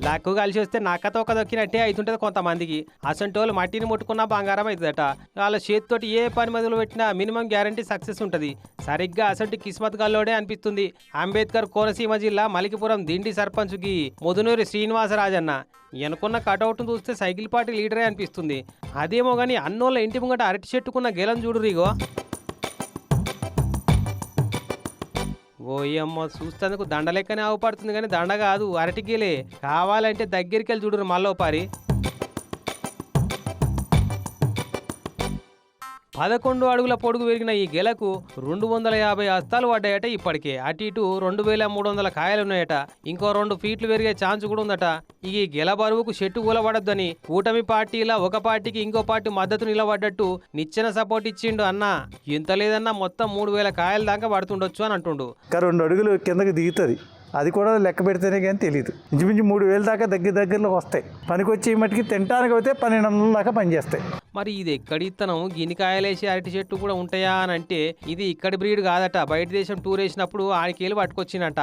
Luck కలిసి వస్తే నక్కతో ఒక దొక్కినట్టే అవుతుంటది కొంతమందికి. అసంటోళ్ళు మట్టిని ముట్టుకున్నా బంగారం అవుతుందట. వాళ్ళ చేతితోటి ఏ పని మొదలు పెట్టినా మినిమం గ్యారంటీ సక్సెస్ ఉంటది. సరిగ్గా అసంటి కిస్మత్ గల్లోడే అనిపిస్తుంది అంబేద్కర్ కోనసీమ జిల్లా మలికిపురం దిండి సర్పంచ్కి ముదునూరి శ్రీనివాసరాజన్న. ఎనుకున్న కటౌట్ను చూస్తే సైకిల్ పార్టీ లీడరే అనిపిస్తుంది. అదేమో గాని అన్నోళ్ళ ఇంటి ముంగట అరటి చెట్టుకున్న గెలం చూడురిగో. ఓయమ్మ చూస్తేందుకు దండ లెక్కనే అవపడుతుంది కానీ దండ కాదు, అరటిగేలే. కావాలంటే దగ్గరికి వెళ్ళి చూడరు మళ్ళీ పారి. 11 అడుగుల పొడుగు పెరిగిన ఈ గెలకు 250 హస్తాలు పడ్డాయట. ఇప్పటికే అటు ఇటు 2300 కాయలున్నాయట. ఇంకో 2 ఫీట్లు పెరిగే ఛాన్స్ కూడా ఉందట. ఈ గెల బరువుకు చెట్టు కూలబడద్దని కూటమి పార్టీలా ఒక పార్టీకి ఇంకో పార్టీ మద్దతు నిలబడ్డట్టు నిచ్చెన సపోర్ట్ ఇచ్చిండు అన్న. ఎంత లేదన్నా మొత్తం 3000 కాయల దాకా పడుతుండొచ్చు అని అంటుండు. 2 అడుగులు కిందకి దిగుతుంది, అది కూడా లెక్క పెడితేనే కానీ తెలియదు. ఇంచుమించు 3000 దాకా దగ్గరలో వస్తాయి. పనికొచ్చి మట్టికి తినడానికి అయితే 1200 దాకా పనిచేస్తాయి. మరి ఇది ఎక్కడి ఇత్తనం? గినికాయలేసి అరటి చెట్టు కూడా ఉంటాయా అని అంటే ఇది ఇక్కడి బ్రీడ్ కాదట. బయట దేశం టూర్ వేసినప్పుడు ఆడికేళ్ళు పట్టుకొచ్చినట్ట.